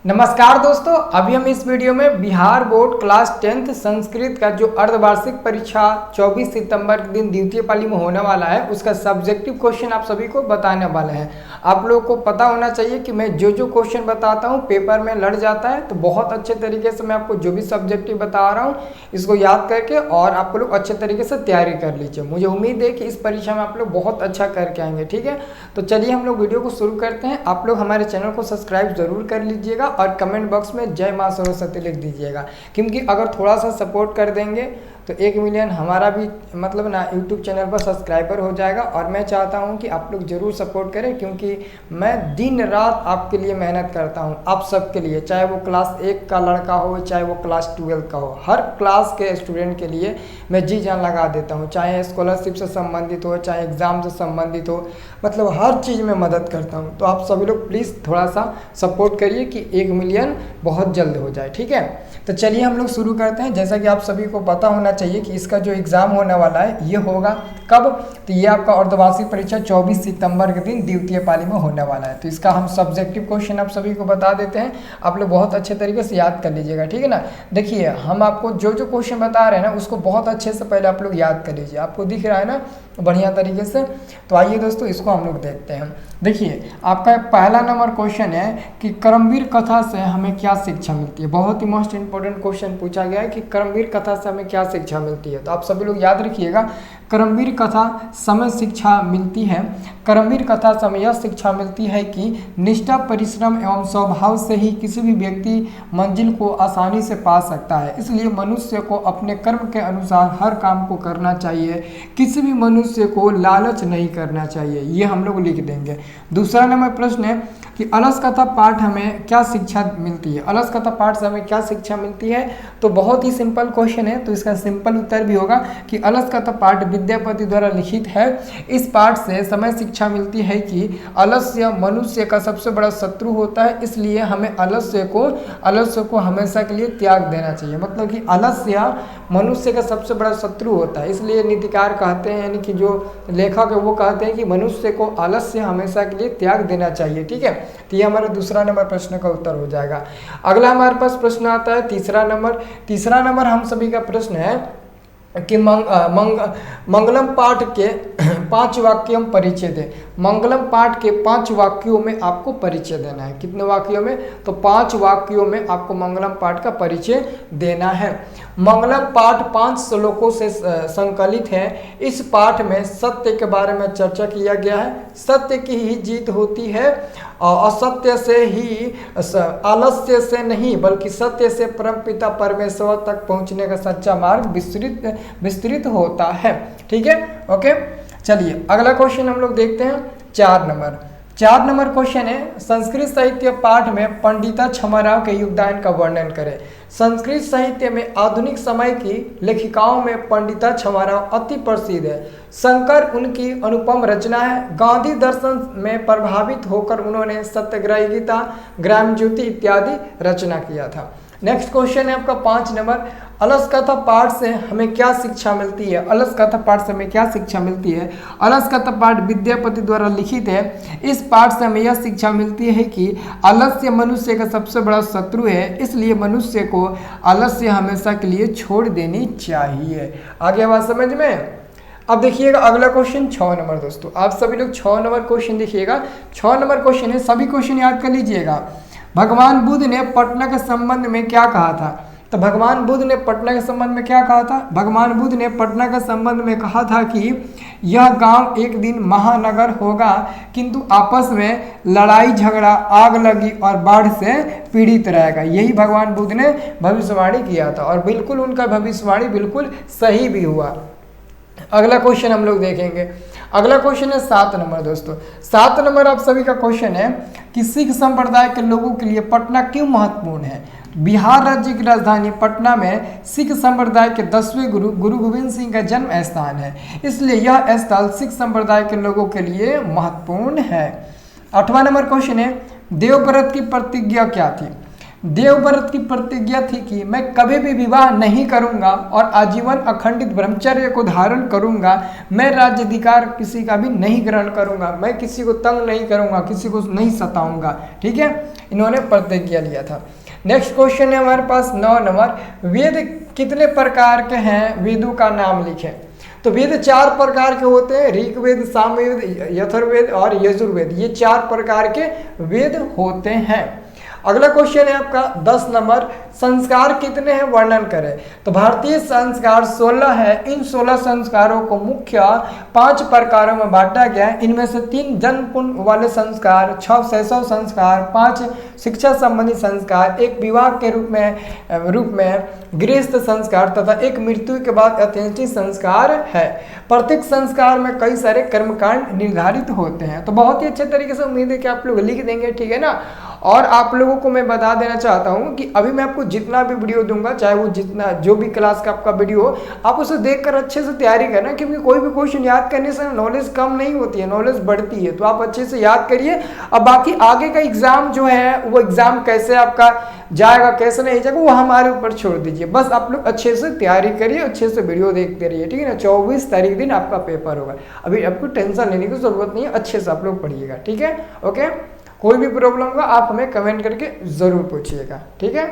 नमस्कार दोस्तों, अभी हम इस वीडियो में Bihar board class 10th Sanskrit का जो अर्धवार्षिक परीक्षा 24 सितंबर के दिन द्वितीय पाली में होने वाला है उसका सब्जेक्टिव क्वेश्चन आप सभी को बताने वाले हैं। आप लोगों को पता होना चाहिए कि मैं जो जो क्वेश्चन बताता हूं पेपर में लड़ जाता है, तो बहुत अच्छे तरीके से मैं आपको जो भी सब्जेक्टिव बता रहा हूँ इसको याद करके और आप लोग अच्छे तरीके से तैयारी कर लीजिए। मुझे उम्मीद है कि इस परीक्षा में आप लोग बहुत अच्छा करके आएंगे। ठीक है, तो चलिए हम लोग वीडियो को शुरू करते हैं। आप लोग हमारे चैनल को सब्सक्राइब जरूर कर लीजिएगा और कमेंट बॉक्स में जय मां सरस्वती लिख दीजिएगा, क्योंकि अगर थोड़ा सा सपोर्ट कर देंगे तो 1 मिलियन हमारा भी मतलब ना यूट्यूब चैनल पर सब्सक्राइबर हो जाएगा। और मैं चाहता हूं कि आप लोग ज़रूर सपोर्ट करें, क्योंकि मैं दिन रात आपके लिए मेहनत करता हूं, आप सबके लिए, चाहे वो क्लास 1 का लड़का हो चाहे वो क्लास 12 का हो, हर क्लास के स्टूडेंट के लिए मैं जी जान लगा देता हूं, चाहे स्कॉलरशिप से संबंधित हो चाहे एग्ज़ाम से संबंधित हो, मतलब हर चीज़ में मदद करता हूं। तो आप सभी लोग प्लीज़ थोड़ा सा सपोर्ट करिए कि 1 मिलियन बहुत जल्द हो जाए। ठीक है, तो चलिए हम लोग शुरू करते हैं। जैसा कि आप सभी को पता होना चाहिए कि इसका जो एग्ज़ाम होने वाला है ये होगा कब, तो ये आपका अर्धवार्षिक परीक्षा 24 सितंबर के दिन द्वितीय पाली में होने वाला है। तो इसका हम सब्जेक्टिव क्वेश्चन आप सभी को बता देते हैं, आप लोग बहुत अच्छे तरीके से याद कर लीजिएगा। ठीक है ना, देखिए हम आपको जो जो क्वेश्चन बता रहे हैं ना उसको बहुत अच्छे से पहले आप लोग याद कर लीजिए। आपको दिख रहा है ना बढ़िया तरीके से। तो आइए दोस्तों इसको हम लोग देखते हैं। देखिए आपका पहला नंबर क्वेश्चन है कि कर्मवीर कथा से हमें क्या शिक्षा मिलती है। बहुत ही मोस्ट इंपॉर्टेंट क्वेश्चन पूछा गया है कि कर्मवीर कथा से हमें क्या शिक्षा मिलती है। तो आप सभी लोग याद रखिएगा, कर्मवीर कथा समय शिक्षा मिलती है। कर्मवीर कथा से हमें यह शिक्षा मिलती है कि निष्ठा, परिश्रम एवं स्वभाव से ही किसी भी व्यक्ति मंजिल को आसानी से पा सकता है। इसलिए मनुष्य को अपने कर्म के अनुसार हर काम को करना चाहिए, किसी भी मनुष्य को लालच नहीं करना चाहिए। ये हम लोग लिख देंगे। दूसरा नंबर प्रश्न है कि अलस कथा पाठ हमें क्या शिक्षा मिलती है। अलस कथा पाठ से हमें क्या शिक्षा मिलती है, तो बहुत ही सिंपल क्वेश्चन है, तो इसका सिंपल उत्तर भी होगा कि अलस कथा पाठ विद्यापति द्वारा लिखित है। इस पाठ से समय शिक्षा मिलती है कि आलस्य मनुष्य का सबसे बड़ा शत्रु होता है, इसलिए हमें आलस्य को हमेशा के लिए त्याग देना चाहिए। मतलब कि आलस्य मनुष्य का सबसे बड़ा शत्रु होता है, इसलिए नीतिकार कहते हैं, यानी कि जो लेखक है वो कहते हैं कि मनुष्य को आलस्य हमेशा के लिए त्याग देना चाहिए। ठीक है, तो ये हमारे दूसरा नंबर प्रश्न का उत्तर हो जाएगा। अगला हमारे पास प्रश्न आता है तीसरा नंबर हम सभी का प्रश्न है कि मंगलम पाठ के 5 वाक्यों में परिचय दें। मंगलम पाठ के 5 वाक्यों में आपको परिचय देना है। कितने वाक्यों में, तो 5 वाक्यों में आपको मंगलम पाठ का परिचय देना है। मंगलम पाठ 5 श्लोकों से संकलित है। इस पाठ में सत्य के बारे में चर्चा किया गया है। सत्य की ही जीत होती है, असत्य से ही, आलस्य से नहीं बल्कि सत्य से परमपिता परमेश्वर तक पहुंचने का सच्चा मार्ग विस्तृत होता है। ठीक है, ओके। चलिए अगला क्वेश्चन हम लोग देखते हैं। 4 नंबर क्वेश्चन है संस्कृत साहित्य पाठ में पंडिता छमाराव के योगदान का वर्णन करें। संस्कृत साहित्य में आधुनिक समय की लेखिकाओं में पंडिता छमाराव अति प्रसिद्ध है। शंकर उनकी अनुपम रचना है। गांधी दर्शन में प्रभावित होकर उन्होंने सत्याग्रह गीता, ग्राम ज्योति इत्यादि रचना किया था। नेक्स्ट क्वेश्चन है आपका 5 नंबर, अलस कथा पाठ से हमें क्या शिक्षा मिलती है। अलस कथा पाठ से हमें क्या शिक्षा मिलती है। अलस कथा पाठ विद्यापति द्वारा लिखित है। इस पाठ से हमें यह शिक्षा मिलती है कि आलस्य मनुष्य का सबसे बड़ा शत्रु है, इसलिए मनुष्य को आलस्य हमेशा के लिए छोड़ देनी चाहिए। आगे बात समझ में। अब देखिएगा अगला क्वेश्चन 6 नंबर। दोस्तों आप सभी लोग 6 नंबर क्वेश्चन देखिएगा। 6 नंबर क्वेश्चन है, सभी क्वेश्चन याद कर लीजिएगा। भगवान बुद्ध ने पटना के संबंध में क्या कहा था। तो भगवान बुद्ध ने पटना के संबंध में क्या कहा था। भगवान बुद्ध ने पटना के संबंध में कहा था कि यह गांव एक दिन महानगर होगा, किंतु आपस में लड़ाई झगड़ा, आग लगी और बाढ़ से पीड़ित रहेगा। यही भगवान बुद्ध ने भविष्यवाणी किया था और बिल्कुल उनका भविष्यवाणी बिल्कुल सही भी हुआ। अगला क्वेश्चन हम लोग देखेंगे। अगला क्वेश्चन है 7 नंबर। दोस्तों 7 नंबर आप सभी का क्वेश्चन है कि सिख संप्रदाय के लोगों के लिए पटना क्यों महत्वपूर्ण है। बिहार राज्य की राजधानी पटना में सिख संप्रदाय के 10वें गुरु गोविंद सिंह का जन्म स्थान है, इसलिए यह स्थल सिख संप्रदाय के लोगों के लिए महत्वपूर्ण है। 8वां नंबर क्वेश्चन है देवव्रत की प्रतिज्ञा क्या थी। देवव्रत की प्रतिज्ञा थी कि मैं कभी भी विवाह नहीं करूंगा और आजीवन अखंडित ब्रह्मचर्य को धारण करूंगा। मैं राज्याधिकार किसी का भी नहीं ग्रहण करूंगा, मैं किसी को तंग नहीं करूंगा, किसी को नहीं सताऊंगा। ठीक है, इन्होंने प्रतिज्ञा लिया था। नेक्स्ट क्वेश्चन है हमारे पास 9 नंबर, वेद कितने प्रकार के हैं, वेदों का नाम लिखें। तो वेद 4 प्रकार के होते हैं, ऋग्वेद, सामवेद, यथुर्वेद और यजुर्वेद, ये 4 प्रकार के वेद होते हैं। अगला क्वेश्चन है आपका 10 नंबर, संस्कार कितने हैं वर्णन करें। तो भारतीय संस्कार 16 है। इन 16 संस्कारों को मुख्य 5 प्रकारों में बांटा गया है। इनमें से 3 जन्म पुण्य वाले संस्कार, 6 शैशव संस्कार, 5 शिक्षा संबंधी संस्कार, 1 विवाह के रूप में गृहस्थ संस्कार तथा 1 मृत्यु के बाद अंत्येष्टि संस्कार है। प्रत्येक संस्कार में कई सारे कर्मकांड निर्धारित होते हैं। तो बहुत ही अच्छे तरीके से उम्मीद है कि आप लोग लिख देंगे, ठीक है ना। और आप लोगों को मैं बता देना चाहता हूं कि अभी मैं आपको जितना भी वीडियो दूंगा, चाहे वो जितना जो भी क्लास का आपका वीडियो हो, आप उसे देखकर अच्छे से तैयारी करना, क्योंकि कोई भी क्वेश्चन याद करने से नॉलेज कम नहीं होती है, नॉलेज बढ़ती है। तो आप अच्छे से याद करिए। अब बाकी आगे का एग्जाम जो है, वो एग्जाम कैसे आपका जाएगा, कैसे नहीं जाएगा, वो हमारे ऊपर छोड़ दीजिए। बस आप लोग अच्छे से तैयारी करिए, अच्छे से वीडियो देखते रहिए, ठीक है ना। 24 तारीख दिन आपका पेपर होगा। अभी आपको टेंशन लेने की जरूरत नहीं है, अच्छे से आप लोग पढ़िएगा, ठीक है। ओके, कोई भी प्रॉब्लम होगा आप हमें कमेंट करके ज़रूर पूछिएगा, ठीक है।